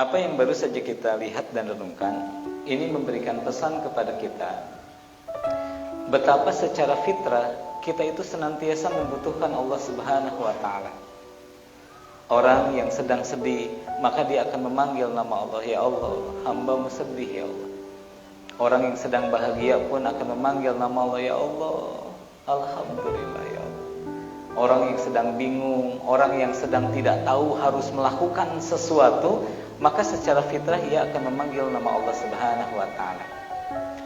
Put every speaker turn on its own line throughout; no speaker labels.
Apa yang baru saja kita lihat dan renungkan, ini memberikan pesan kepada kita betapa secara fitrah kita itu senantiasa membutuhkan Allah Subhanahu wa Ta'ala. Orang yang sedang sedih, maka dia akan memanggil nama Allah, ya Allah, hamba-Mu sedih ya Allah. Orang yang sedang bahagia pun akan memanggil nama Allah, ya Allah, alhamdulillah ya Allah. Orang yang sedang bingung, orang yang sedang tidak tahu harus melakukan sesuatu, maka secara fitrah ia akan memanggil nama Allah Subhanahu wa Ta'ala.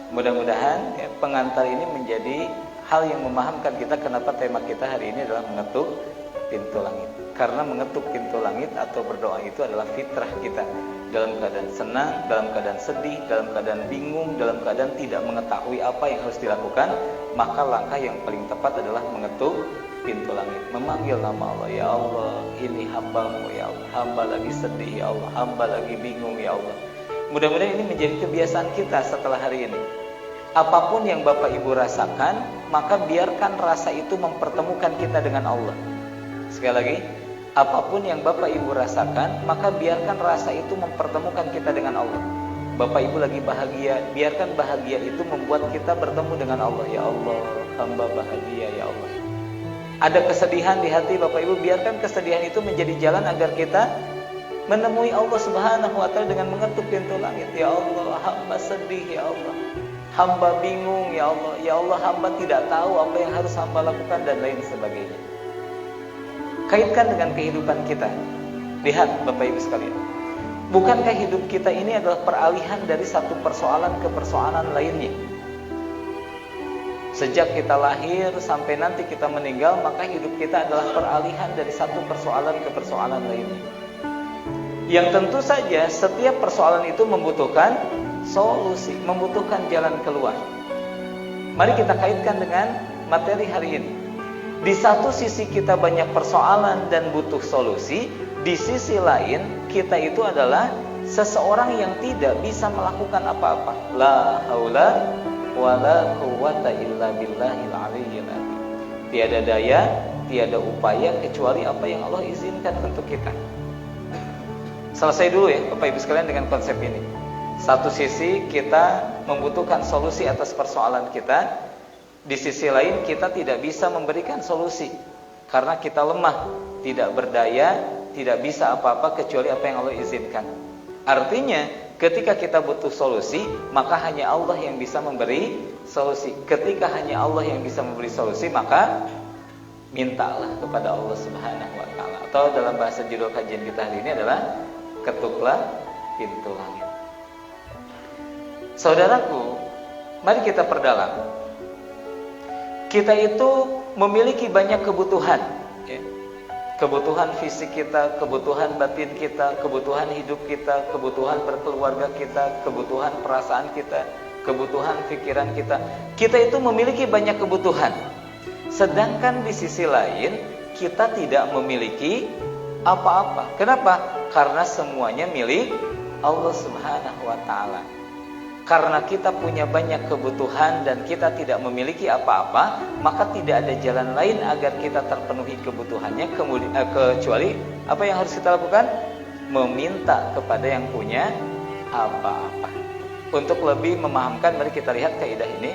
Mudah-mudahan pengantar ini menjadi hal yang memahamkan kita kenapa tema kita hari ini adalah mengetuk pintu langit. Karena mengetuk pintu langit atau berdoa itu adalah fitrah kita. Dalam keadaan senang, dalam keadaan sedih, dalam keadaan bingung, dalam keadaan tidak mengetahui apa yang harus dilakukan, maka langkah yang paling tepat adalah mengetuk pintu langit, memanggil nama Allah, ya Allah, ini hamba-Mu ya Allah, hamba lagi sedih ya Allah, hamba lagi bingung ya Allah. Mudah-mudahan ini menjadi kebiasaan kita setelah hari ini. Apapun yang Bapak Ibu rasakan, maka biarkan rasa itu mempertemukan kita dengan Allah. Sekali lagi, apapun yang Bapak Ibu rasakan, maka biarkan rasa itu mempertemukan kita dengan Allah. Bapak Ibu lagi bahagia, biarkan bahagia itu membuat kita bertemu dengan Allah. Ya Allah, hamba bahagia ya Allah. Ada kesedihan di hati Bapak Ibu, biarkan kesedihan itu menjadi jalan agar kita menemui Allah Subhanahu wa Ta'ala dengan mengetuk pintu langit. Ya Allah, hamba sedih ya Allah, hamba bingung ya Allah, ya Allah, hamba tidak tahu apa yang harus hamba lakukan dan lain sebagainya. Kaitkan dengan kehidupan kita. Lihat Bapak Ibu sekalian, bukankah hidup kita ini adalah peralihan dari satu persoalan ke persoalan lainnya? Sejak kita lahir sampai nanti kita meninggal, maka hidup kita adalah peralihan dari satu persoalan ke persoalan lainnya. Yang tentu saja setiap persoalan itu membutuhkan solusi, membutuhkan jalan keluar. Mari kita kaitkan dengan materi hari ini. Di satu sisi kita banyak persoalan dan butuh solusi, di sisi lain kita itu adalah seseorang yang tidak bisa melakukan apa-apa. La haula wala quwwata illa billahil aliyyil azim. Tiada daya, tiada upaya kecuali apa yang Allah izinkan untuk kita. Selesai dulu ya Bapak Ibu sekalian dengan konsep ini. Satu sisi kita membutuhkan solusi atas persoalan kita, di sisi lain kita tidak bisa memberikan solusi karena kita lemah, tidak berdaya, tidak bisa apa-apa kecuali apa yang Allah izinkan. Artinya ketika kita butuh solusi, maka hanya Allah yang bisa memberi solusi. Ketika hanya Allah yang bisa memberi solusi, maka mintalah kepada Allah Subhanahu wa Ta'ala. Atau dalam bahasa judul kajian kita hari ini adalah ketuklah pintu langit. Saudaraku, mari kita perdalam. Kita itu memiliki banyak kebutuhan, ya. Kebutuhan fisik kita, kebutuhan batin kita, kebutuhan hidup kita, kebutuhan berkeluarga kita, kebutuhan perasaan kita, kebutuhan pikiran kita. Kita itu memiliki banyak kebutuhan. Sedangkan di sisi lain kita tidak memiliki apa-apa. Kenapa? Karena semuanya milik Allah Subhanahu wa Ta'ala. Karena kita punya banyak kebutuhan dan kita tidak memiliki apa-apa, maka tidak ada jalan lain agar kita terpenuhi kebutuhannya kecuali apa yang harus kita lakukan? Meminta kepada yang punya apa-apa. Untuk lebih memahamkan, mari kita lihat kaidah ini.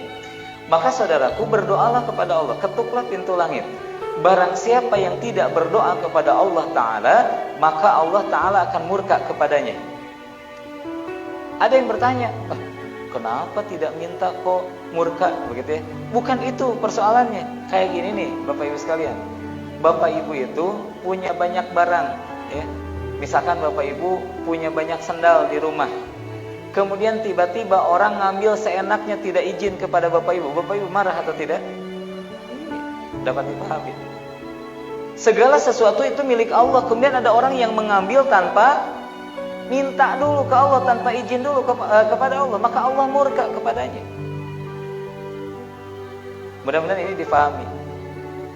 Maka saudaraku, berdoalah kepada Allah, ketuklah pintu langit. Barang siapa yang tidak berdoa kepada Allah Ta'ala, maka Allah Ta'ala akan murka kepadanya. Ada yang bertanya, kenapa tidak minta kok murka begitu ya? Bukan itu persoalannya. Kayak gini nih Bapak Ibu sekalian. Bapak Ibu itu punya banyak barang ya. Misalkan Bapak Ibu punya banyak sendal di rumah. Kemudian tiba-tiba orang ngambil seenaknya, tidak izin kepada Bapak Ibu. Bapak Ibu marah atau tidak? Dapat dipahami. Segala sesuatu itu milik Allah. Kemudian ada orang yang mengambil tanpa minta dulu ke Allah, tanpa izin dulu kepada Allah, maka Allah murka kepadanya. Mudah-mudahan ini difahami.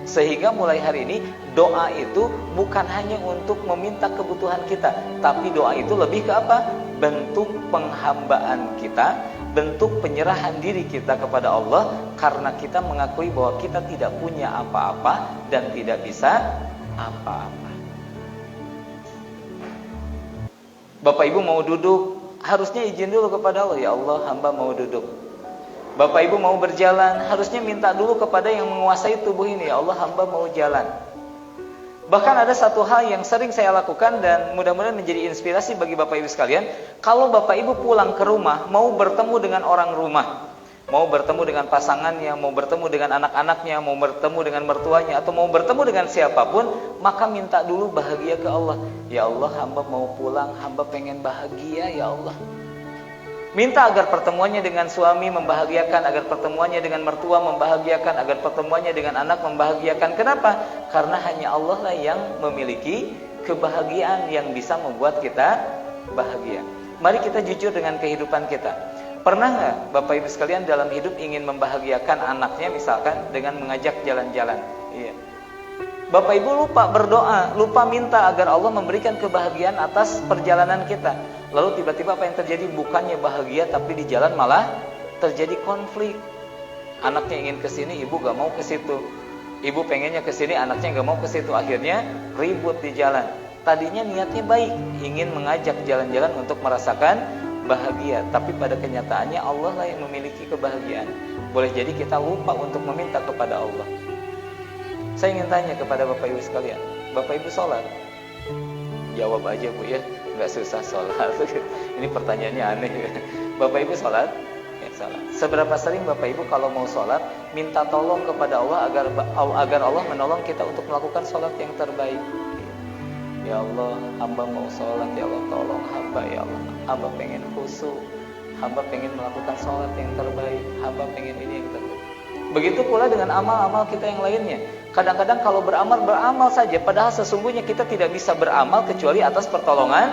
Sehingga mulai hari ini doa itu bukan hanya untuk meminta kebutuhan kita, tapi doa itu lebih ke apa? Bentuk penghambaan kita, bentuk penyerahan diri kita kepada Allah, karena kita mengakui bahwa kita tidak punya apa-apa dan tidak bisa apa-apa. Bapak Ibu mau duduk, harusnya izin dulu kepada Allah. Ya Allah, hamba mau duduk. Bapak Ibu mau berjalan, harusnya minta dulu kepada yang menguasai tubuh ini. Ya Allah, hamba mau jalan. Bahkan ada satu hal yang sering saya lakukan dan mudah-mudahan menjadi inspirasi bagi Bapak Ibu sekalian. Kalau Bapak Ibu pulang ke rumah, mau bertemu dengan orang rumah, mau bertemu dengan pasangannya, mau bertemu dengan anak-anaknya, mau bertemu dengan mertuanya, atau mau bertemu dengan siapapun, maka minta dulu bahagia ke Allah. Ya Allah, hamba mau pulang, hamba pengen bahagia ya Allah. Minta agar pertemuannya dengan suami membahagiakan, agar pertemuannya dengan mertua membahagiakan, agar pertemuannya dengan anak membahagiakan. Kenapa? Karena hanya Allah lah yang memiliki kebahagiaan yang bisa membuat kita bahagia. Mari kita jujur dengan kehidupan kita. Pernah nggak Bapak Ibu sekalian dalam hidup ingin membahagiakan anaknya misalkan dengan mengajak jalan-jalan? Iya. Bapak Ibu lupa berdoa, lupa minta agar Allah memberikan kebahagiaan atas perjalanan kita. Lalu tiba-tiba apa yang terjadi? Bukannya bahagia, tapi di jalan malah terjadi konflik. Anaknya ingin ke sini, ibu gak mau ke situ. Ibu pengennya ke sini, anaknya gak mau ke situ. Akhirnya ribut di jalan. Tadinya niatnya baik, ingin mengajak jalan-jalan untuk merasakan bahagia, tapi pada kenyataannya Allah lah yang memiliki kebahagiaan. Boleh jadi kita lupa untuk meminta kepada Allah. Saya ingin tanya kepada Bapak Ibu sekalian, Bapak Ibu sholat? Jawab aja Bu ya, nggak susah sholat. Ini pertanyaannya aneh. Bapak Ibu sholat? Ya, sholat. Seberapa sering Bapak Ibu kalau mau sholat minta tolong kepada Allah agar Allah menolong kita untuk melakukan sholat yang terbaik? Ya Allah, hamba mau sholat, ya Allah tolong hamba, ya Allah, hamba pengen khusyuk, hamba pengen melakukan sholat yang terbaik, hamba pengen ini yang terbaik. Begitu pula dengan amal-amal kita yang lainnya. Kadang-kadang kalau beramal saja, padahal sesungguhnya kita tidak bisa beramal kecuali atas pertolongan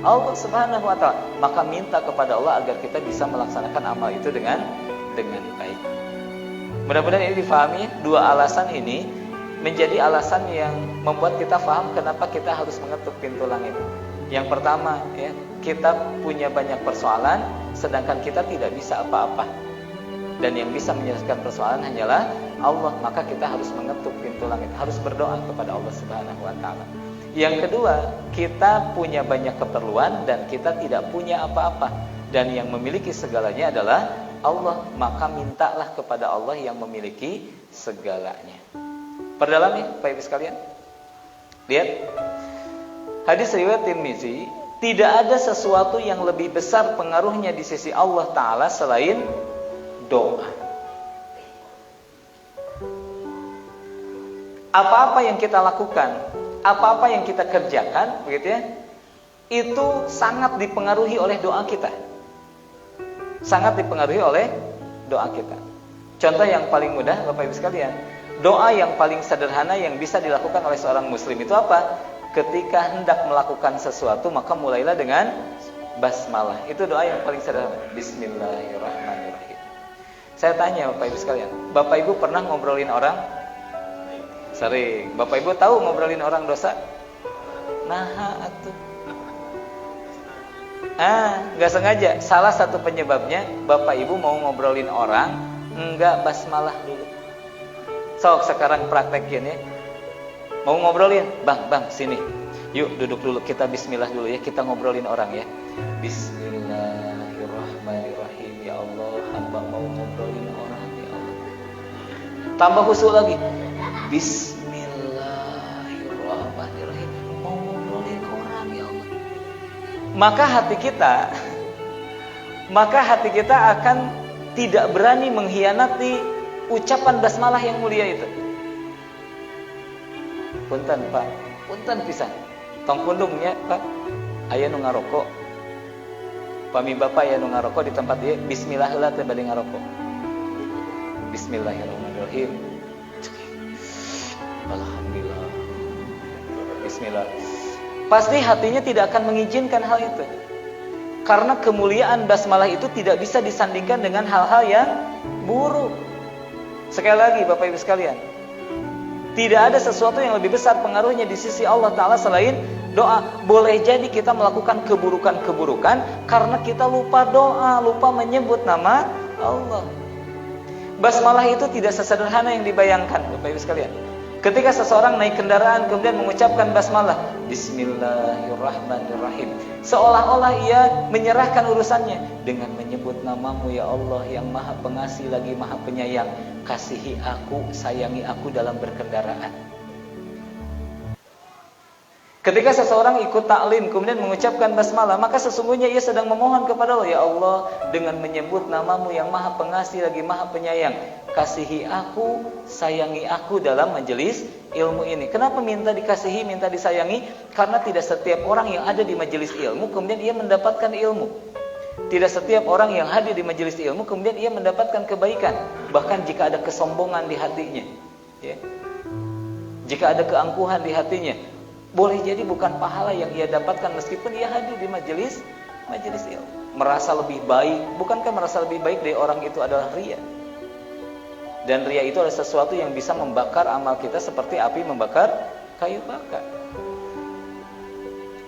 Allah Subhanahu wa Ta'ala. Maka minta kepada Allah agar kita bisa melaksanakan amal itu dengan baik. Mudah-mudahan ini difahami. Dua alasan ini menjadi alasan yang membuat kita paham kenapa kita harus mengetuk pintu langit. Yang pertama, ya, kita punya banyak persoalan, sedangkan kita tidak bisa apa-apa. Dan yang bisa menyelesaikan persoalan hanyalah Allah. Maka kita harus mengetuk pintu langit, harus berdoa kepada Allah Subhanahu wa Ta'ala. Yang kedua, kita punya banyak keperluan dan kita tidak punya apa-apa, dan yang memiliki segalanya adalah Allah. Maka mintalah kepada Allah yang memiliki segalanya. Perdalam ya Bapak Ibu sekalian. Lihat hadis riwayat Tirmizi, tidak ada sesuatu yang lebih besar pengaruhnya di sisi Allah Ta'ala selain doa. Apa-apa yang kita lakukan, apa-apa yang kita kerjakan, begitu ya, itu sangat dipengaruhi oleh doa kita. Sangat dipengaruhi oleh doa kita. Contoh yang paling mudah Bapak Ibu sekalian, doa yang paling sederhana yang bisa dilakukan oleh seorang muslim itu apa? Ketika hendak melakukan sesuatu, maka mulailah dengan basmalah. Itu doa yang paling sederhana. Bismillahirrahmanirrahim. Saya tanya Bapak Ibu sekalian, Bapak Ibu pernah ngobrolin orang? Sering. Bapak Ibu tahu ngobrolin orang dosa? Nah, atuh. Nggak sengaja. Salah satu penyebabnya Bapak Ibu mau ngobrolin orang, enggak basmalah dulu. Sok sekarang praktekin ya. Mau ngobrolin, bang sini. Yuk duduk dulu, kita bismillah dulu ya. Kita ngobrolin orang ya. Bismillahirrahmanirrahim. Ya Allah, hamba mau ngobrolin orang ya Allah. Tambah khusyuk lagi. Bismillahirrahmanirrahim. Mau ngobrolin orang ya Allah. Maka hati kita akan tidak berani mengkhianati ucapan basmalah yang mulia itu. Punten Pak, punten pisan. Tong pundungnya Pak, aya nu ngarokok. Pami bapak aya nu ngarokok di tempat ieu, bismillah heula teh bade ngarokok. Bismillahirrahmanirrahim. Alhamdulillah. Bismillah. Pasti hatinya tidak akan mengizinkan hal itu. Karena kemuliaan basmalah itu tidak bisa disandingkan dengan hal-hal yang buruk. Sekali lagi Bapak Ibu sekalian, tidak ada sesuatu yang lebih besar pengaruhnya di sisi Allah Ta'ala selain doa. Boleh jadi kita melakukan keburukan-keburukan karena kita lupa doa, lupa menyebut nama Allah. Basmalah itu tidak sesederhana yang dibayangkan Bapak Ibu sekalian. Ketika seseorang naik kendaraan kemudian mengucapkan basmalah, Bismillahirrahmanirrahim, seolah-olah ia menyerahkan urusannya dengan menyebut namamu ya Allah yang maha pengasih lagi maha penyayang, kasihi aku, sayangi aku dalam berkendaraan. Ketika seseorang ikut taklim kemudian mengucapkan basmalah, maka sesungguhnya ia sedang memohon kepada Allah, ya Allah, dengan menyebut namamu yang maha pengasih lagi maha penyayang, kasihi aku, sayangi aku dalam majelis ilmu ini. Kenapa minta dikasihi, minta disayangi? Karena tidak setiap orang yang ada di majelis ilmu kemudian ia mendapatkan ilmu. Tidak setiap orang yang hadir di majelis ilmu kemudian ia mendapatkan kebaikan. Bahkan jika ada kesombongan di hatinya, ya, jika ada keangkuhan di hatinya, boleh jadi bukan pahala yang ia dapatkan meskipun ia hadir di majelis ilmu. Merasa lebih baik, bukankah merasa lebih baik dari orang itu adalah riya? Dan riya itu adalah sesuatu yang bisa membakar amal kita seperti api membakar kayu bakar.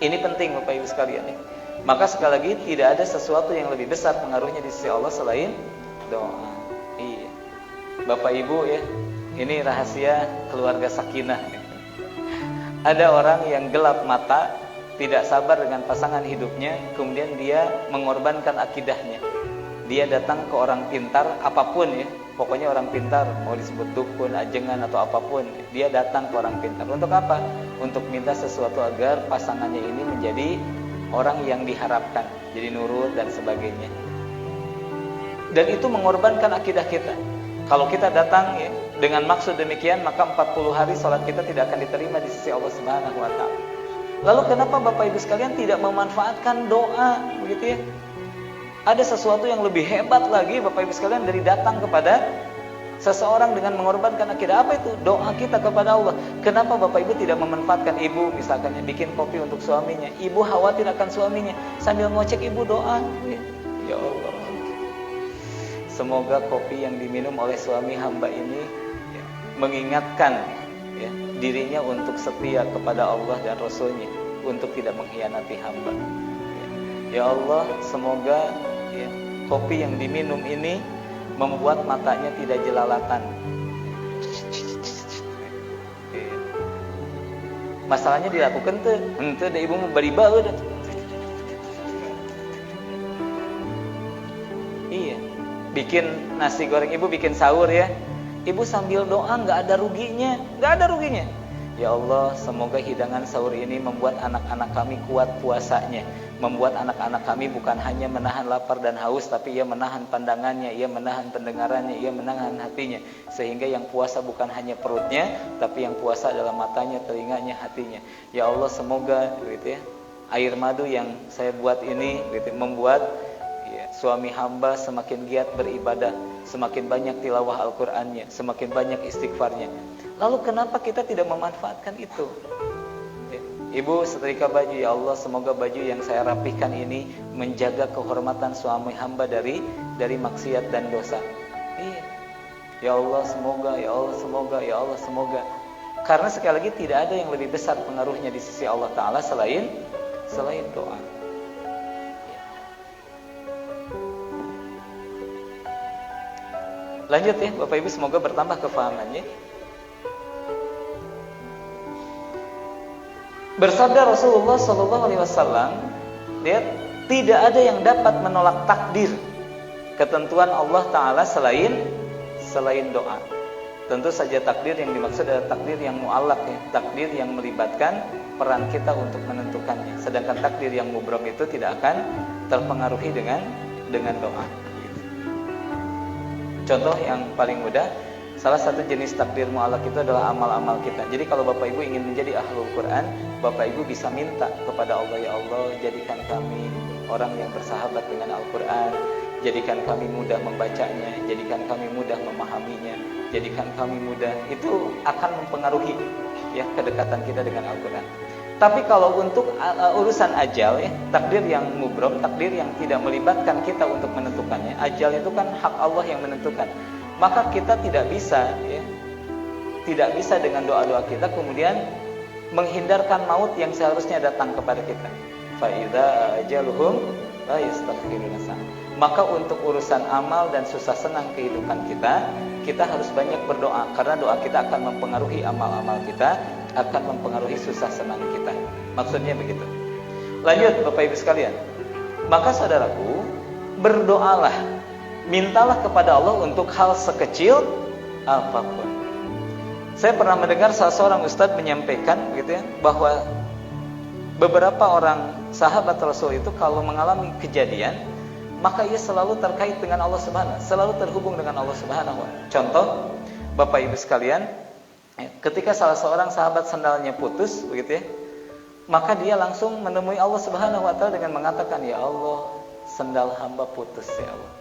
Ini penting Bapak Ibu sekalian ya. Maka sekali lagi tidak ada sesuatu yang lebih besar pengaruhnya di sisi Allah selain doa. Iya. Bapak Ibu ya, ini rahasia keluarga sakinah. Ada orang yang gelap mata, tidak sabar dengan pasangan hidupnya, kemudian dia mengorbankan akidahnya. Dia datang ke orang pintar, apapun ya, pokoknya orang pintar, mau disebut dukun, ajengan atau apapun, dia datang ke orang pintar. Untuk apa? Untuk minta sesuatu agar pasangannya ini menjadi orang yang diharapkan, jadi nurut dan sebagainya. Dan itu mengorbankan akidah kita. Kalau kita datang ya, dengan maksud demikian, maka 40 hari sholat kita tidak akan diterima di sisi Allah Subhanahu wa Ta'ala. Lalu kenapa Bapak Ibu sekalian tidak memanfaatkan doa, begitu ya? Ada sesuatu yang lebih hebat lagi Bapak Ibu sekalian dari datang kepada seseorang dengan mengorbankan akidah. Apa itu? Doa kita kepada Allah. Kenapa Bapak Ibu tidak memanfaatkan ibu misalkan bikin kopi untuk suaminya? Ibu khawatir akan suaminya, sambil ngocek ibu doa. Ya Allah, semoga kopi yang diminum oleh suami hamba ini ya, mengingatkan ya, dirinya untuk setia kepada Allah dan Rasulnya, untuk tidak mengkhianati hamba. Ya Allah, semoga ya, kopi yang diminum ini membuat matanya tidak jelalatan. Masalahnya dilakukan tuh, ente da ibu mau bari bae. Iya. Bikin nasi goreng, ibu bikin sahur ya, ibu sambil doa, nggak ada ruginya. Ya Allah, semoga hidangan sahur ini membuat anak-anak kami kuat puasanya, membuat anak-anak kami bukan hanya menahan lapar dan haus, tapi ia menahan pandangannya, ia menahan pendengarannya, ia menahan hatinya, sehingga yang puasa bukan hanya perutnya, tapi yang puasa adalah matanya, telinganya, hatinya. Ya Allah, semoga gitu ya, air madu yang saya buat ini gitu, membuat suami hamba semakin giat beribadah, semakin banyak tilawah Al-Qur'annya, semakin banyak istighfarnya. Lalu kenapa kita tidak memanfaatkan itu? Ibu setrika baju, ya Allah, semoga baju yang saya rapihkan ini menjaga kehormatan suami hamba dari maksiat dan dosa. Iya. Ya Allah, semoga, ya Allah, semoga, ya Allah, semoga. Karena sekali lagi tidak ada yang lebih besar pengaruhnya di sisi Allah Ta'ala selain doa. Lanjut ya Bapak Ibu, semoga bertambah kefahamannya. Bersabda Rasulullah SAW, lihat, tidak ada yang dapat menolak takdir, ketentuan Allah Ta'ala selain doa. Tentu saja takdir yang dimaksud adalah takdir yang mu'allaq ya, takdir yang melibatkan peran kita untuk menentukannya. Sedangkan takdir yang mubram itu tidak akan terpengaruhi dengan doa. Contoh yang paling mudah, salah satu jenis takdir mu'allaq itu adalah amal-amal kita. Jadi kalau Bapak Ibu ingin menjadi ahlul Quran, Bapak Ibu bisa minta kepada Allah, ya Allah, jadikan kami orang yang bersahabat dengan Al-Quran, jadikan kami mudah membacanya, jadikan kami mudah memahaminya, jadikan kami mudah. Itu akan mempengaruhi ya kedekatan kita dengan Al-Quran. Tapi kalau untuk urusan ajal ya, takdir yang mubram, takdir yang tidak melibatkan kita untuk menentukannya, ajal itu kan hak Allah yang menentukan. Maka kita tidak bisa ya, tidak bisa dengan doa-doa kita kemudian menghindarkan maut yang seharusnya datang kepada kita. Fa idza ajaluhum la yastakhiruna sa'a. Maka untuk urusan amal dan susah senang kehidupan kita harus banyak berdoa, karena doa kita akan mempengaruhi amal-amal kita, akan mempengaruhi susah senang kita. Maksudnya begitu. Lanjut Bapak Ibu sekalian. Maka saudaraku, berdoalah, mintalah kepada Allah untuk hal sekecil apapun. Saya pernah mendengar salah seorang ustadz menyampaikan gitu ya, bahwa beberapa orang sahabat Rasul itu kalau mengalami kejadian, maka ia selalu terkait dengan Allah Subhanahu, selalu terhubung dengan Allah Subhanahu. Contoh, Bapak Ibu sekalian, ketika salah seorang sahabat sandalnya putus, begitu ya, maka dia langsung menemui Allah Subhanahu wa taala dengan mengatakan, "Ya Allah, sandal hamba putus ya Allah."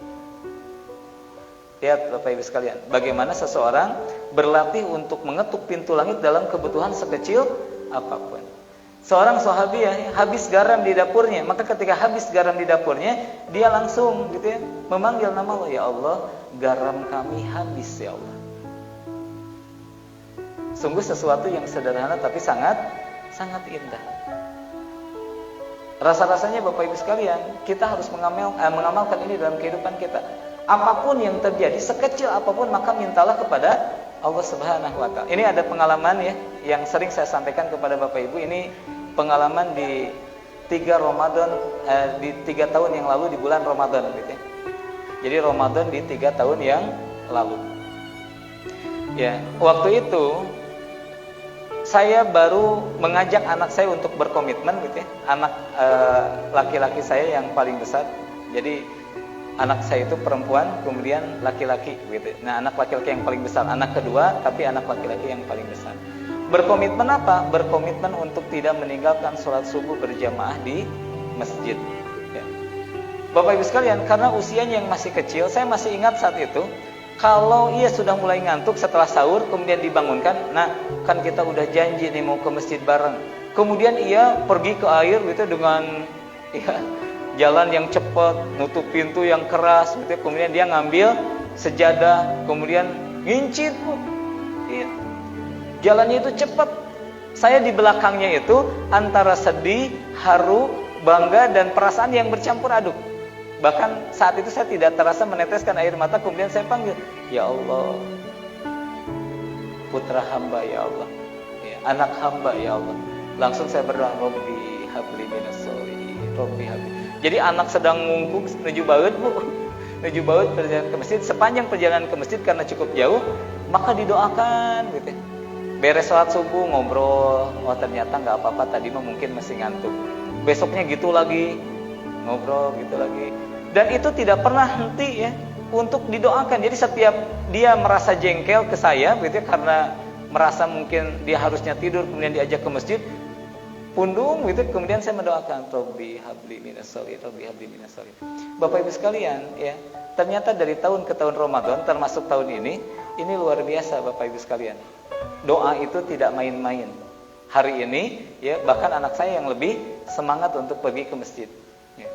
Lihat Bapak Ibu sekalian, bagaimana seseorang berlatih untuk mengetuk pintu langit dalam kebutuhan sekecil apapun. Seorang sahabiah habis garam di dapurnya, maka ketika habis garam di dapurnya, dia langsung gitu ya, memanggil nama Allah, "Ya Allah, garam kami habis ya Allah." Sungguh sesuatu yang sederhana tapi sangat indah. Rasa-rasanya Bapak Ibu sekalian, kita harus mengamalkan ini dalam kehidupan kita. Apapun yang terjadi, sekecil apapun, maka mintalah kepada Allah Subhanahu wa taala. Ini ada pengalaman ya yang sering saya sampaikan kepada Bapak Ibu. Ini pengalaman di 3 tahun yang lalu di bulan Ramadan gitu ya. Jadi Ramadan di 3 tahun yang lalu. Ya, waktu itu saya baru mengajak anak saya untuk berkomitmen gitu ya. Anak laki-laki saya yang paling besar. Jadi anak saya itu perempuan, kemudian laki-laki gitu. Nah, anak laki-laki yang paling besar, anak kedua, tapi anak laki-laki yang paling besar. Berkomitmen apa? Berkomitmen untuk tidak meninggalkan sholat subuh berjamaah di masjid. Ya. Bapak Ibu sekalian, karena usianya yang masih kecil, saya masih ingat saat itu, kalau ia sudah mulai ngantuk setelah sahur, kemudian dibangunkan, nah kan kita udah janji nih mau ke masjid bareng. Kemudian ia pergi ke air gitu dengan ya, jalan yang cepat, nutup pintu yang keras gitu. Kemudian dia ngambil sejadah, kemudian ngincit. Iya. Jalannya itu cepat. Saya di belakangnya itu antara sedih, haru, bangga dan perasaan yang bercampur aduk. Bahkan saat itu saya tidak terasa meneteskan air mata. Kemudian saya panggil, "Ya Allah, putra hamba ya Allah, ya, anak hamba ya Allah." Langsung saya berdoa, "Robbi habli minas sholihin, Robbi habli." Jadi anak sedang ngungkung menuju baut Bu, menuju baut perjalanan ke masjid. Sepanjang perjalanan ke masjid karena cukup jauh, maka didoakan gitu. Beres sholat subuh ngobrol, oh ternyata nggak apa-apa, tadi mah mungkin masih ngantuk. Besoknya gitu lagi, ngobrol gitu lagi. Dan itu tidak pernah henti ya untuk didoakan. Jadi setiap dia merasa jengkel ke saya gitu ya, karena merasa mungkin dia harusnya tidur kemudian diajak ke masjid, pundung gitu, kemudian saya mendoakan, "Robbi habli minas sholihin, Robbi habli minas sholihin." Bapak Ibu sekalian ya, ternyata dari tahun ke tahun Ramadan termasuk tahun ini luar biasa Bapak Ibu sekalian. Doa itu tidak main-main. Hari ini ya, bahkan anak saya yang lebih semangat untuk pergi ke masjid ya.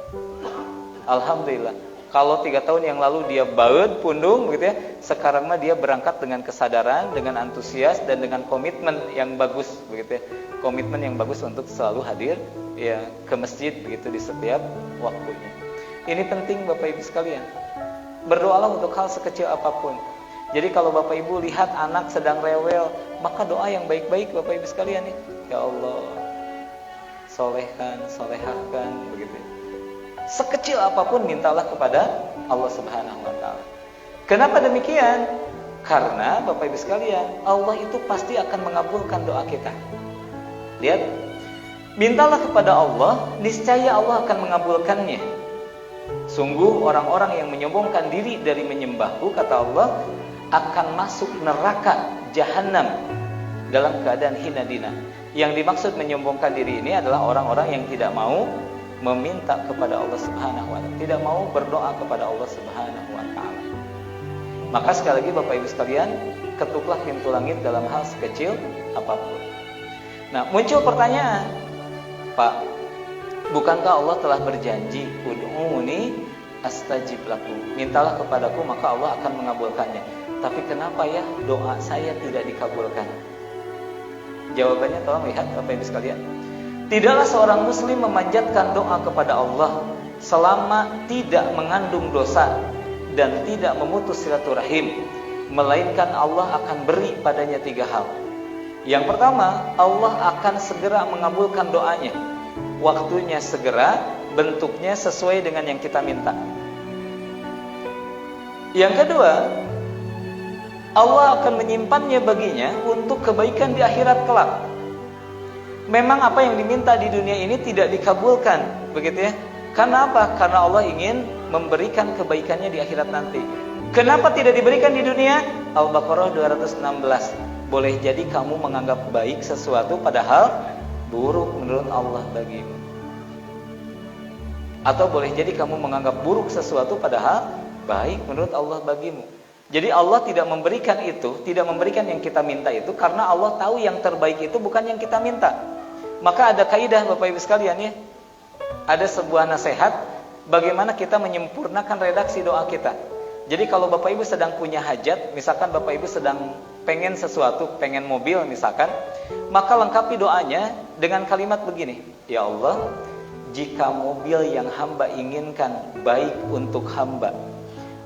Alhamdulillah. Kalau 3 tahun yang lalu dia baut, pundung gitu ya, sekarang mah dia berangkat dengan kesadaran, dengan antusias dan dengan komitmen yang bagus begitu ya. Komitmen yang bagus untuk selalu hadir ya ke masjid begitu di setiap waktunya. Ini penting Bapak Ibu sekalian. Berdoalah untuk hal sekecil apapun. Jadi kalau Bapak Ibu lihat anak sedang rewel, maka doa yang baik-baik Bapak Ibu sekalian ya. Ya Allah, solehkan, solehahkan begitu. Sekecil apapun mintalah kepada Allah Subhanahu wa taala. Kenapa demikian? Karena Bapak Ibu sekalian, Allah itu pasti akan mengabulkan doa kita. Lihat, mintalah kepada Allah, niscaya Allah akan mengabulkannya. Sungguh orang-orang yang menyombongkan diri dari menyembahku, kata Allah, akan masuk neraka jahanam dalam keadaan hina dina. Yang dimaksud menyombongkan diri ini adalah orang-orang yang tidak mau meminta kepada Allah Subhanahu wa taala, tidak mau berdoa kepada Allah Subhanahu wa taala. Maka sekali lagi Bapak Ibu sekalian, ketuklah pintu langit dalam hal sekecil apapun. Nah, muncul pertanyaan, Pak, bukankah Allah telah berjanji, ud'uni astajib lakum, mintalah kepadaku maka Allah akan mengabulkannya. Tapi kenapa ya doa saya tidak dikabulkan? Jawabannya tolong lihat Bapak Ibu sekalian. Tidaklah seorang muslim memanjatkan doa kepada Allah selama tidak mengandung dosa dan tidak memutus silaturahim, melainkan Allah akan beri padanya 3 hal. Yang pertama, Allah akan segera mengabulkan doanya. Waktunya segera, bentuknya sesuai dengan yang kita minta. Yang kedua, Allah akan menyimpannya baginya untuk kebaikan di akhirat kelak. Memang apa yang diminta di dunia ini tidak dikabulkan, begitu ya? Karena apa? Karena Allah ingin memberikan kebaikannya di akhirat nanti. Kenapa tidak diberikan di dunia? Al-Baqarah 216. Boleh jadi kamu menganggap baik sesuatu padahal buruk menurut Allah bagimu. Atau boleh jadi kamu menganggap buruk sesuatu padahal baik menurut Allah bagimu. Jadi Allah tidak memberikan itu, tidak memberikan yang kita minta itu karena Allah tahu yang terbaik itu bukan yang kita minta. Maka ada kaidah Bapak Ibu sekalian ya. Ada sebuah nasihat bagaimana kita menyempurnakan redaksi doa kita. Jadi kalau Bapak Ibu sedang punya hajat, misalkan Bapak Ibu sedang pengen sesuatu, pengen mobil misalkan, maka lengkapi doanya dengan kalimat begini. Ya Allah, jika mobil yang hamba inginkan baik untuk hamba,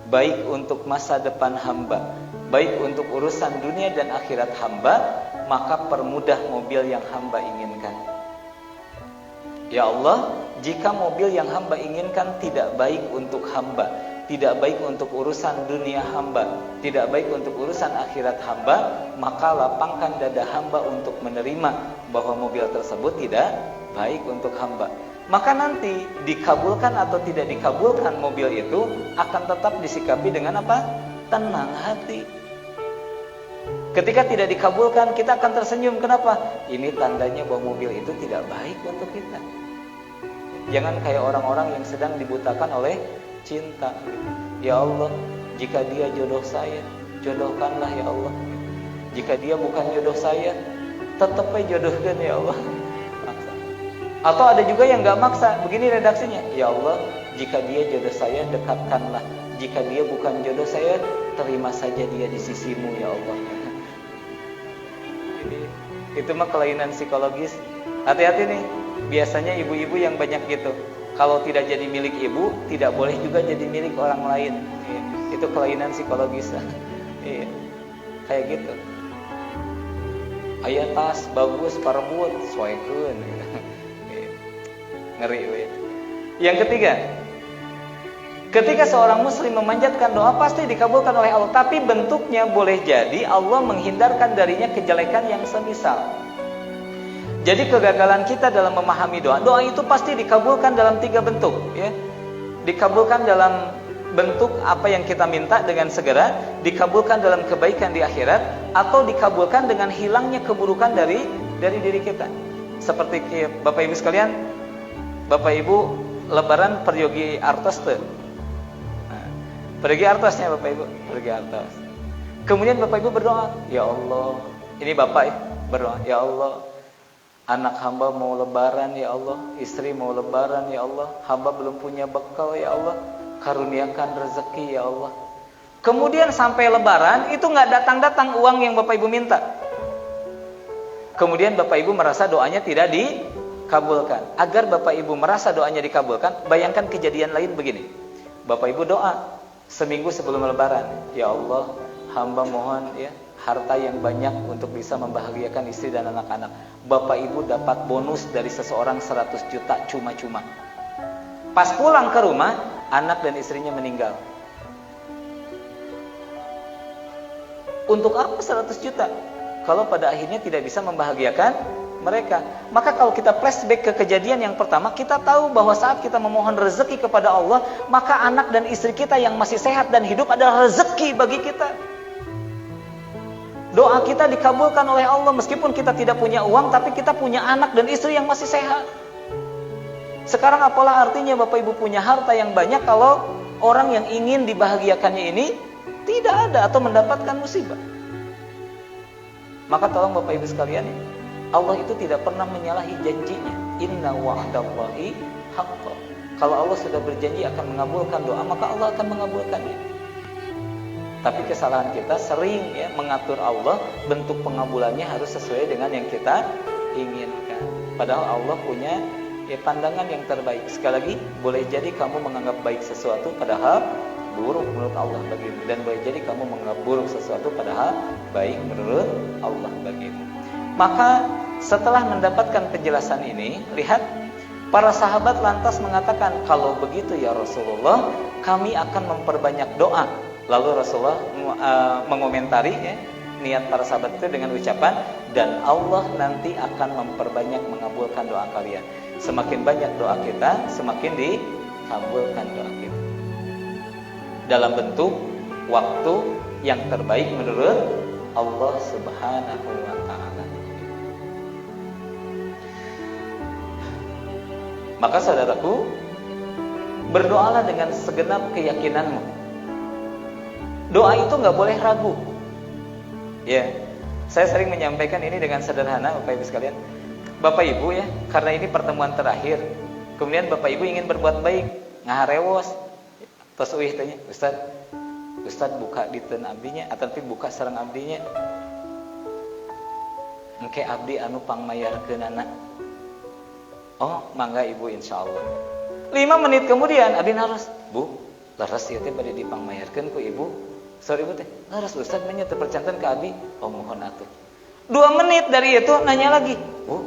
baik untuk masa depan hamba, baik untuk urusan dunia dan akhirat hamba, maka permudah mobil yang hamba inginkan. Ya Allah, jika mobil yang hamba inginkan tidak baik untuk hamba, tidak baik untuk urusan dunia hamba, tidak baik untuk urusan akhirat hamba, maka lapangkan dada hamba untuk menerima bahwa mobil tersebut tidak baik untuk hamba. Maka nanti dikabulkan atau tidak dikabulkan mobil itu akan tetap disikapi dengan apa? Tenang hati. Ketika tidak dikabulkan, kita akan tersenyum. Kenapa? Ini tandanya bahwa mobil itu tidak baik untuk kita. Jangan kayak orang-orang yang sedang dibutakan oleh cinta. Ya Allah, jika dia jodoh saya, jodohkanlah ya Allah. Jika dia bukan jodoh saya, tetap aja jodohkan ya Allah. Maksa. Atau ada juga yang gak maksa. Begini redaksinya. Ya Allah, jika dia jodoh saya, dekatkanlah. Jika dia bukan jodoh saya, terima saja dia di sisimu ya Allah. Itu mah kelainan psikologis. Hati-hati nih. Biasanya ibu-ibu yang banyak gitu. Kalau tidak jadi milik ibu, tidak boleh juga jadi milik orang lain. Itu kelainan psikologis. Iya. Kayak gitu. Aya tas bagus parebut, soekeun. Ngeri we. Yang ketiga, ketika seorang muslim memanjatkan doa pasti dikabulkan oleh Allah, tapi bentuknya boleh jadi Allah menghindarkan darinya kejelekan yang semisal. Jadi kegagalan kita dalam memahami doa, doa itu pasti dikabulkan dalam 3 bentuk, ya. Dikabulkan dalam bentuk apa yang kita minta dengan segera, dikabulkan dalam kebaikan di akhirat, atau dikabulkan dengan hilangnya keburukan dari diri kita. Seperti Bapak Ibu sekalian, Bapak Ibu lebaran peryogi artos tuh. Nah, peryogi artosnya Bapak Ibu, peryogi artos. Kemudian Bapak Ibu berdoa, ya Allah, ini Bapak ya, berdoa, ya Allah, anak hamba mau lebaran ya Allah, istri mau lebaran ya Allah, hamba belum punya bekal ya Allah, karuniakan rezeki ya Allah. Kemudian sampai lebaran itu nggak datang-datang uang yang Bapak Ibu minta. Kemudian Bapak Ibu merasa doanya tidak dikabulkan. Agar Bapak Ibu merasa doanya dikabulkan, bayangkan kejadian lain begini. Bapak Ibu doa seminggu sebelum lebaran, ya Allah, hamba mohon ya harta yang banyak untuk bisa membahagiakan istri dan anak-anak. Bapak Ibu dapat bonus dari seseorang 100 juta cuma-cuma. Pas pulang ke rumah, anak dan istrinya meninggal. Untuk apa 100 juta? Kalau pada akhirnya tidak bisa membahagiakan mereka. Maka kalau kita flashback ke kejadian yang pertama, kita tahu bahwa saat kita memohon rezeki kepada Allah, maka anak dan istri kita yang masih sehat dan hidup adalah rezeki bagi kita. Doa kita dikabulkan oleh Allah meskipun kita tidak punya uang, tapi kita punya anak dan istri yang masih sehat. Sekarang apalah artinya Bapak Ibu punya harta yang banyak kalau orang yang ingin dibahagiakannya ini tidak ada atau mendapatkan musibah. Maka tolong Bapak Ibu sekalian, Allah itu tidak pernah menyalahi janjinya. Inna wa'dallahi haqqan. Kalau Allah sudah berjanji akan mengabulkan doa, maka Allah akan mengabulkannya. Tapi kesalahan kita sering ya mengatur Allah, bentuk pengabulannya harus sesuai dengan yang kita inginkan. Padahal Allah punya Ya, pandangan yang terbaik. Sekali lagi, boleh jadi kamu menganggap baik sesuatu padahal buruk menurut Allah bagimu, dan boleh jadi kamu menganggap buruk sesuatu padahal baik menurut Allah bagimu. Maka setelah mendapatkan penjelasan ini, lihat para sahabat lantas mengatakan, kalau begitu ya Rasulullah, kami akan memperbanyak doa. Lalu Rasulullah mengomentari ya, niat para sahabat itu dengan ucapan, dan Allah nanti akan memperbanyak mengabulkan doa kalian. Semakin banyak doa kita, semakin dikabulkan doa kita dalam bentuk waktu yang terbaik menurut Allah Subhanahu wa ta'ala. Maka saudaraku, berdoalah dengan segenap keyakinanmu. Doa itu gak boleh ragu. Ya, saya sering menyampaikan ini dengan sederhana, Bapak Ibu sekalian. Bapak Ibu ya, karena ini pertemuan terakhir, kemudian Bapak Ibu ingin berbuat baik, ngaharewos, tos uih tanya, Ustad buka diteun abdinya, atau buka sareng abdinya, engke abdi anu pangmayarkeun anak. Oh, mangga Ibu, insyaallah. 5 menit kemudian abdi naros, Bu, leres ieu teh bade dipangmayarkeun ku Ibu. Sorry Ibu teh, leres Ustad mah nya teu percanten ka abdi. Oh, mohon atuh. 2 menit dari itu nanya lagi, Bu,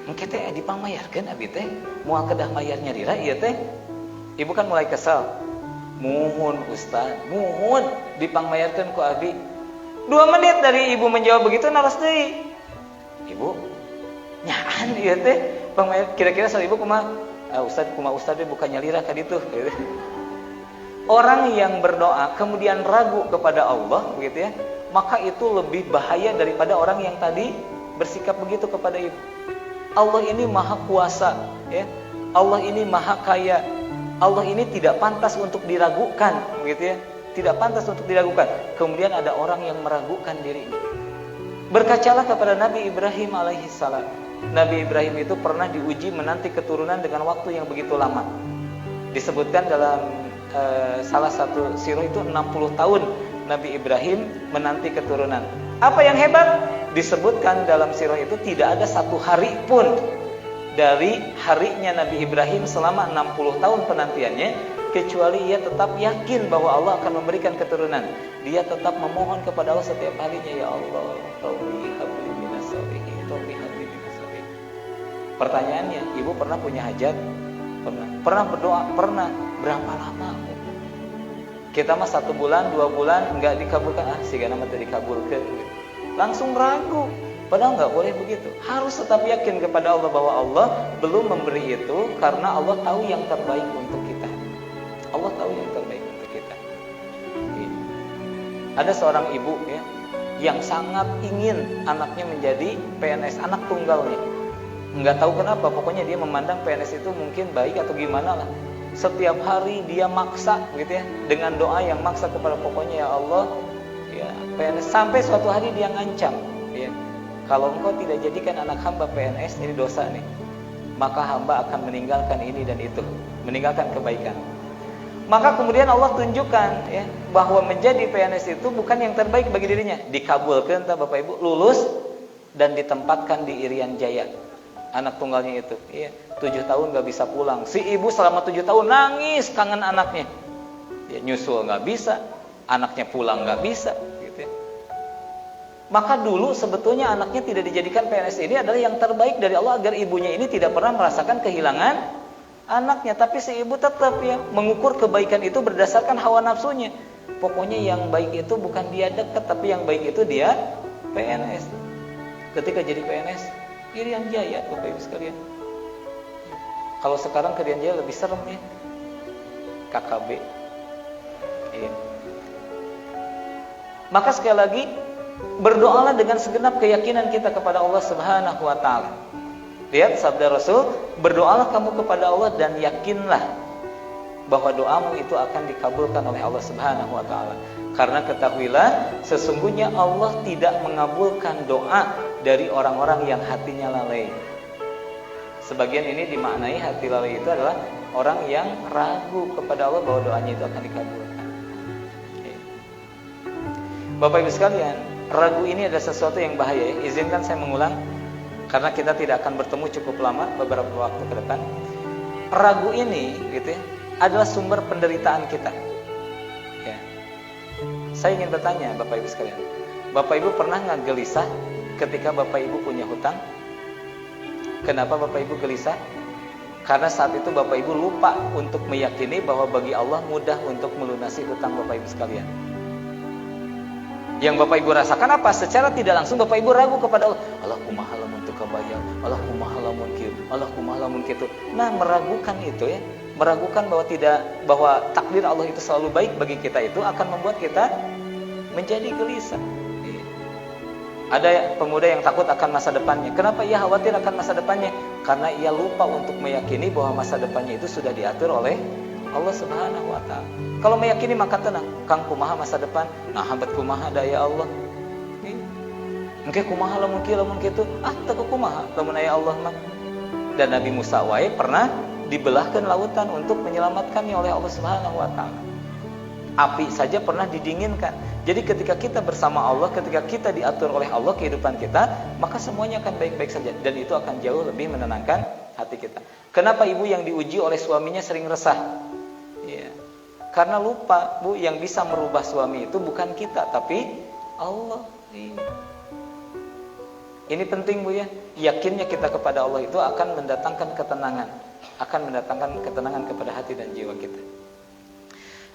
engke teh dipangmayarkeun abdi teh moal kedah mayar nyarira ieu teh. Ibu kan mulai kesal. Muhun Ustaz, muhun dipangmayarkeun ku abdi. 2 menit dari Ibu menjawab begitu, naros deui. Ibu, nyaan ieu teh pangmayar, kira-kira soal Ibu kumaha? Ustaz kumaha Ustaz teh bukan nyalira ka ditu. Orang yang berdoa kemudian ragu kepada Allah begitu ya, maka itu lebih bahaya daripada orang yang tadi bersikap begitu kepada Ibu. Allah ini maha kuasa ya. Allah ini maha kaya. Allah ini tidak pantas untuk diragukan begitu ya. Tidak pantas untuk diragukan. Kemudian ada orang yang meragukan dirinya. Berkacalah kepada Nabi Ibrahim alaihissalam. Nabi Ibrahim itu pernah diuji menanti keturunan dengan waktu yang begitu lama. Disebutkan dalam salah satu sirah itu 60 tahun Nabi Ibrahim menanti keturunan. Apa yang hebat? Disebutkan dalam sirah itu tidak ada satu hari pun dari harinya Nabi Ibrahim selama 60 tahun penantiannya kecuali ia tetap yakin bahwa Allah akan memberikan keturunan. Dia tetap memohon kepada Allah setiap harinya, ya Allah, Rabbi habli minas sholihin, Rabbi habli minas sholihin. Pertanyaannya, Ibu pernah punya hajat? Pernah. Pernah berdoa? Pernah. Berapa lama? Kita mah 1 bulan, 2 bulan enggak dikabulkan, sigana mah teu dikabulkeun. Langsung ragu. Padahal enggak boleh begitu. Harus tetap yakin kepada Allah bahwa Allah belum memberi itu karena Allah tahu yang terbaik untuk kita. Allah tahu yang terbaik untuk kita. Ada seorang ibu ya yang sangat ingin anaknya menjadi PNS, anak tunggalnya. Enggak tahu kenapa, pokoknya dia memandang PNS itu mungkin baik atau gimana lah. Setiap hari dia maksa gitu ya, dengan doa yang maksa kepada pokoknya ya Allah ya PNS, sampai suatu hari dia ngancam ya, kalau engkau tidak jadikan anak hamba PNS, ini dosa nih, maka hamba akan meninggalkan ini dan itu, meninggalkan kebaikan. Maka kemudian Allah tunjukkan ya bahwa menjadi PNS itu bukan yang terbaik bagi dirinya. Dikabulkan Bapak Ibu, lulus dan ditempatkan di Irian Jaya. Anak tunggalnya itu, iya, 7 tahun gak bisa pulang. Si ibu selama 7 tahun nangis kangen anaknya. Ya, nyusul gak bisa, anaknya pulang gak bisa, gitu ya. Maka dulu sebetulnya anaknya tidak dijadikan PNS ini adalah yang terbaik dari Allah agar ibunya ini tidak pernah merasakan kehilangan anaknya. Tapi si ibu tetap ya mengukur kebaikan itu berdasarkan hawa nafsunya. Pokoknya yang baik itu bukan dia dekat, tapi yang baik itu dia PNS. Ketika jadi PNS Irian Jaya, Bapak Ibu sekalian. Kalau sekarang ke Irian Jaya lebih serem ya, KKB. Iya. Maka sekali lagi, berdoalah dengan segenap keyakinan kita kepada Allah Subhanahu wa Ta'ala. Lihat sabda Rasul, berdoalah kamu kepada Allah dan yakinlah bahwa doamu itu akan dikabulkan oleh Allah Subhanahu wa Ta'ala. Karena ketahuilah, sesungguhnya Allah tidak mengabulkan doa dari orang-orang yang hatinya lalai. Sebagian ini dimaknai hati lalai itu adalah orang yang ragu kepada Allah bahwa doanya itu akan dikabulkan. Bapak Ibu sekalian, ragu ini adalah sesuatu yang bahaya. Izinkan saya mengulang. karena kita tidak akan bertemu cukup lama beberapa waktu ke depan. Ragu ini gitu ya, adalah sumber penderitaan kita. Ya. Saya ingin bertanya Bapak Ibu sekalian, Bapak Ibu pernah nggak gelisah ketika Bapak Ibu punya hutang? Kenapa Bapak Ibu gelisah? Karena saat itu Bapak Ibu lupa untuk meyakini bahwa bagi Allah mudah untuk melunasi hutang Bapak Ibu sekalian. Yang Bapak Ibu rasakan apa? Secara tidak langsung Bapak Ibu ragu kepada Allah. Allah kumaha lamun teu kabayar, Allah kumaha lamun kieu, Allah kumaha lamun kitu. Nah, meragukan itu ya, meragukan bahwa takdir Allah itu selalu baik bagi kita itu akan membuat kita menjadi gelisah. Ada pemuda yang takut akan masa depannya. Kenapa ia khawatir akan masa depannya? Karena ia lupa untuk meyakini bahwa masa depannya itu sudah diatur oleh Allah Subhanahu wa Ta'ala. Kalau meyakini maka tenang. Kang kumaha masa depan? Nah, hambat kumaha daya Allah. Mungkin kumaha lamun kieu lamun kitu. Teu kumaha lamun aya Allah mah. Dan Nabi Musa wae pernah dibelahkan lautan untuk menyelamatkannya oleh Allah Subhanahu wa Ta'ala. Api saja pernah didinginkan. Jadi ketika kita bersama Allah, ketika kita diatur oleh Allah kehidupan kita, maka semuanya akan baik-baik saja. Dan itu akan jauh lebih menenangkan hati kita. Kenapa ibu yang diuji oleh suaminya sering resah? Ya. Karena lupa, Bu, yang bisa merubah suami itu bukan kita, tapi Allah. Ini penting, Bu ya. Yakinnya kita kepada Allah itu akan mendatangkan ketenangan. Akan mendatangkan ketenangan kepada hati dan jiwa kita.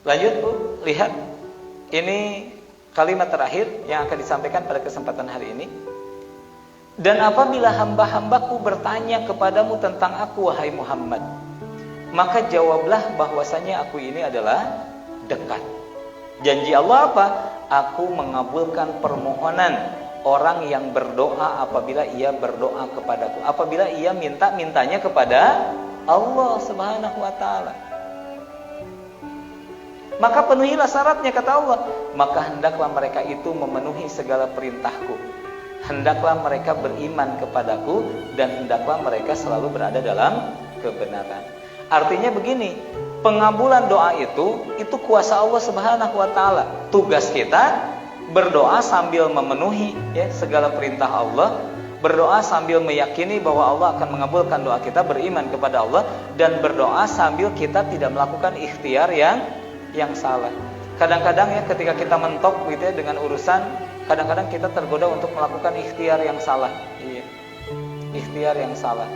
Lanjut, Bu, lihat. Ini kalimat terakhir yang akan disampaikan pada kesempatan hari ini. Dan apabila hamba-hambaku bertanya kepadamu tentang aku, wahai Muhammad, maka jawablah bahwasanya aku ini adalah dekat. Janji Allah apa? Aku mengabulkan permohonan orang yang berdoa apabila ia berdoa kepadaku. Apabila ia mintanya kepada Allah Subhanahu wa Ta'ala. Maka penuhilah syaratnya, kata Allah. Maka hendaklah mereka itu memenuhi segala perintahku. Hendaklah mereka beriman kepadaku. Dan hendaklah mereka selalu berada dalam kebenaran. Artinya begini, pengabulan doa itu kuasa Allah Subhanahu wa Ta'ala. Tugas kita berdoa sambil memenuhi ya, segala perintah Allah. Berdoa sambil meyakini bahwa Allah akan mengabulkan doa kita. Beriman kepada Allah. Dan berdoa sambil kita tidak melakukan ikhtiar yang salah. Kadang-kadang ya ketika kita mentok gitu ya dengan urusan, kadang-kadang kita tergoda untuk melakukan ikhtiar yang salah. Iya. Ikhtiar yang salah.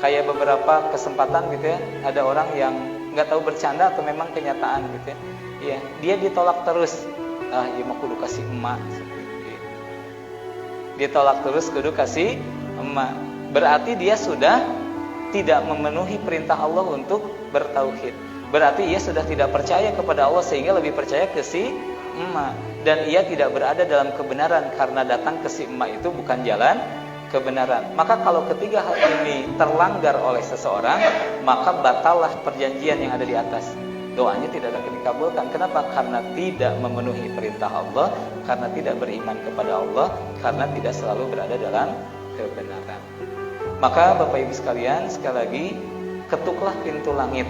Kayak beberapa kesempatan gitu ya, ada orang yang nggak tahu bercanda atau memang kenyataan gitu ya. Iya, dia ditolak terus. Iya mah kudu kasih emak. Dia tolak terus kudu kasih emak. Berarti dia sudah tidak memenuhi perintah Allah untuk bertauhid. Berarti ia sudah tidak percaya kepada Allah sehingga lebih percaya ke si emak. Dan ia tidak berada dalam kebenaran karena datang ke si emak itu bukan jalan kebenaran. Maka kalau ketiga hal ini terlanggar oleh seseorang, maka batallah perjanjian yang ada di atas. Doanya tidak akan dikabulkan. Kenapa? Karena tidak memenuhi perintah Allah, karena tidak beriman kepada Allah, karena tidak selalu berada dalam kebenaran. Maka Bapak Ibu sekalian, sekali lagi, ketuklah pintu langit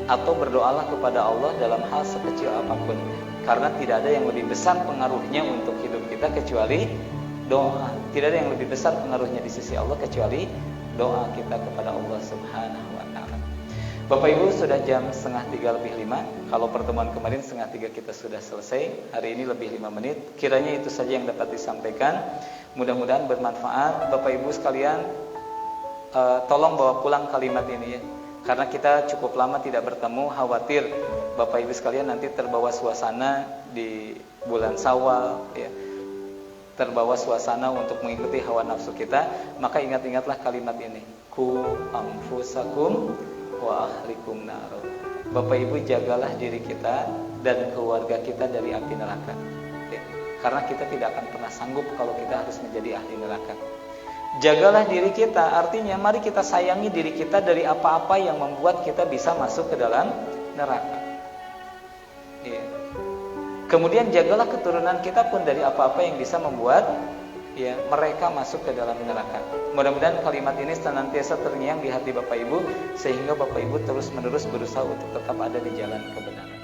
atau berdoalah kepada Allah dalam hal sekecil apapun. Karena tidak ada yang lebih besar pengaruhnya untuk hidup kita kecuali doa. Tidak ada yang lebih besar pengaruhnya di sisi Allah kecuali doa kita kepada Allah Subhanahu wa Ta'ala. Bapak Ibu, sudah jam 2:30 Kalau pertemuan kemarin 2:30 kita sudah selesai. Hari ini lebih 5 menit. Kiranya itu saja yang dapat disampaikan. Mudah-mudahan bermanfaat. Bapak Ibu sekalian, tolong bawa pulang kalimat ini ya. Karena kita cukup lama tidak bertemu, khawatir Bapak Ibu sekalian nanti terbawa suasana di bulan Syawal ya. Terbawa suasana untuk mengikuti hawa nafsu kita. Maka ingat-ingatlah kalimat ini. Ku anfusakum wa ahlikum nar. Bapak Ibu, jagalah diri kita dan keluarga kita dari api neraka ya. Karena kita tidak akan pernah sanggup kalau kita harus menjadi ahli neraka. Jagalah diri kita, artinya mari kita sayangi diri kita dari apa-apa yang membuat kita bisa masuk ke dalam neraka ya. Kemudian jagalah keturunan kita pun dari apa-apa yang bisa membuat ya mereka masuk ke dalam neraka. Mudah-mudahan kalimat ini senantiasa terngiang di hati Bapak Ibu, sehingga Bapak Ibu terus-menerus berusaha untuk tetap ada di jalan kebenaran.